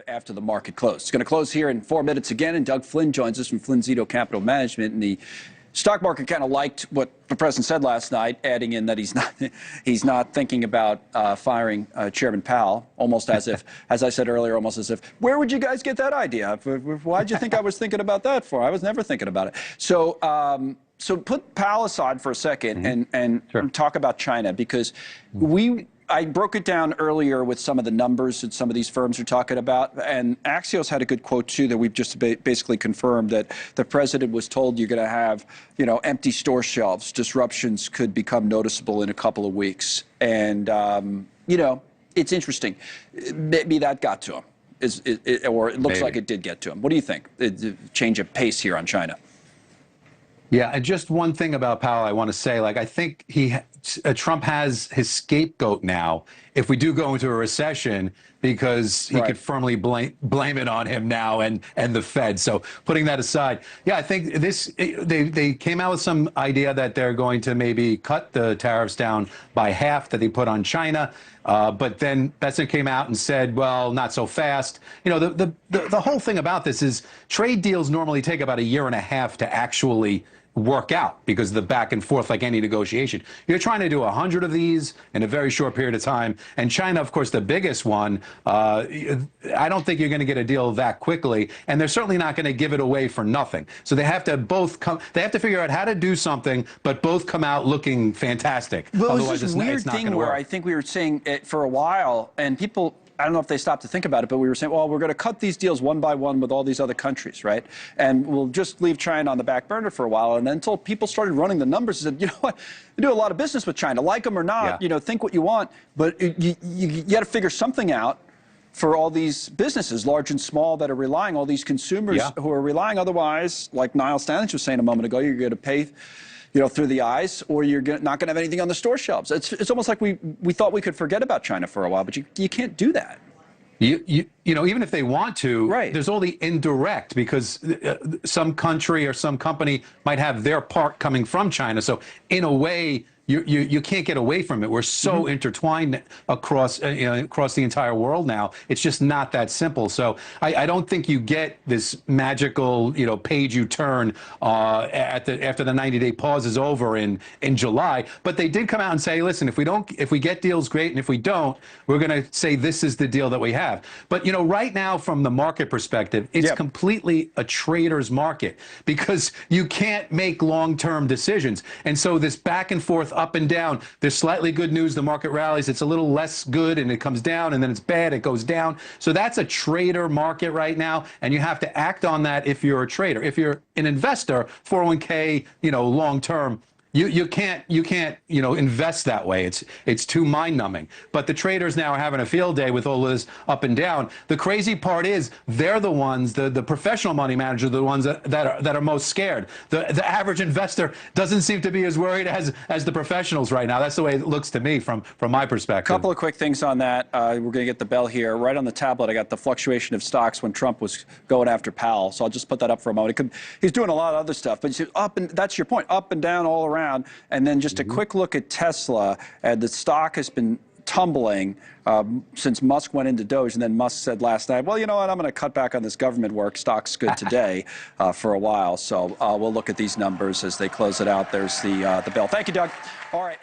After the market closed. It's going to close here in 4 minutes again, and Doug Flynn joins us from Flynn Zito Capital Management. And the stock market kind of liked what the president said last night, adding in that he's not thinking about firing Chairman Powell, almost as if, as I said earlier, almost as if, where would you guys get that idea? Why'd you think I was thinking about that for? I was never thinking about it. So put Powell aside for a second and talk about China, because I broke it down earlier with some of the numbers that some of these firms are talking about, and Axios had a good quote too that we've just basically confirmed, that the president was told you're going to have, empty store shelves. Disruptions could become noticeable in a couple of weeks, and it's interesting. Maybe that got to him, or it looks like it did get to him. What do you think? Change of pace here on China. Yeah, and just one thing about Powell I want to say, I think Trump has his scapegoat now if we do go into a recession, because he could firmly blame it on him now and the Fed. So putting that aside, yeah, I think they came out with some idea that they're going to maybe cut the tariffs down by half that they put on China. But then Besson came out and said, well, not so fast. The whole thing about this is trade deals normally take about 1.5 years to actually work out, because of the back and forth, like any negotiation. You're trying to do 100 of these in a very short period of time. And China, of course, the biggest one, I don't think you're going to get a deal that quickly. And they're certainly not going to give it away for nothing. So they have to they have to figure out how to do something, but both come out looking fantastic. Well, otherwise, this weird thing where I think we were saying it for a while, and people, I don't know if they stopped to think about it, but we were saying, well, we're going to cut these deals one by one with all these other countries, right? And we'll just leave China on the back burner for a while. And then until people started running the numbers and said, you know what, we do a lot of business with China, like them or not, think what you want, but you got to figure something out for all these businesses, large and small, that are relying, all these consumers who are relying. Otherwise, like Niall Stanage was saying a moment ago, you're going to pay through the eyes, or you're not going to have anything on the store shelves. It's almost like we thought we could forget about China for a while, but you can't do that. Even if they want to, there's all the indirect, because some country or some company might have their part coming from China. So in a way, you can't get away from it. We're so intertwined across across the entire world now. It's just not that simple. So I don't think you get this magical page you turn after the 90-day pause is over in July. But they did come out and say, listen, if we get deals, great, and if we don't, we're going to say this is the deal that we have. But right now, from the market perspective, it's completely a trader's market, because you can't make long-term decisions. And so this back and forth, up and down, there's slightly good news, the market rallies, it's a little less good and it comes down, and then it's bad, it goes down. So that's a trader market right now, and you have to act on that if you're a trader. If you're an investor, 401k, long term, you can't invest that way. It's too mind-numbing. But the traders now are having a field day with all this up and down. The crazy part is they're the ones, the professional money managers, are the ones that are most scared. The average investor doesn't seem to be as worried as the professionals right now. That's the way it looks to me from my perspective. A couple of quick things on that. We're going to get the bell here. Right on the tablet, I got the fluctuation of stocks when Trump was going after Powell. So I'll just put that up for a moment. He's doing a lot of other stuff, but you see, that's your point, up and down, all around. And then just a quick look at Tesla, and the stock has been tumbling since Musk went into Doge, and then Musk said last night, well, you know what, I'm going to cut back on this government work. Stock's good today for a while. So we'll look at these numbers as they close it out. There's the bell. Thank you, Doug. All right.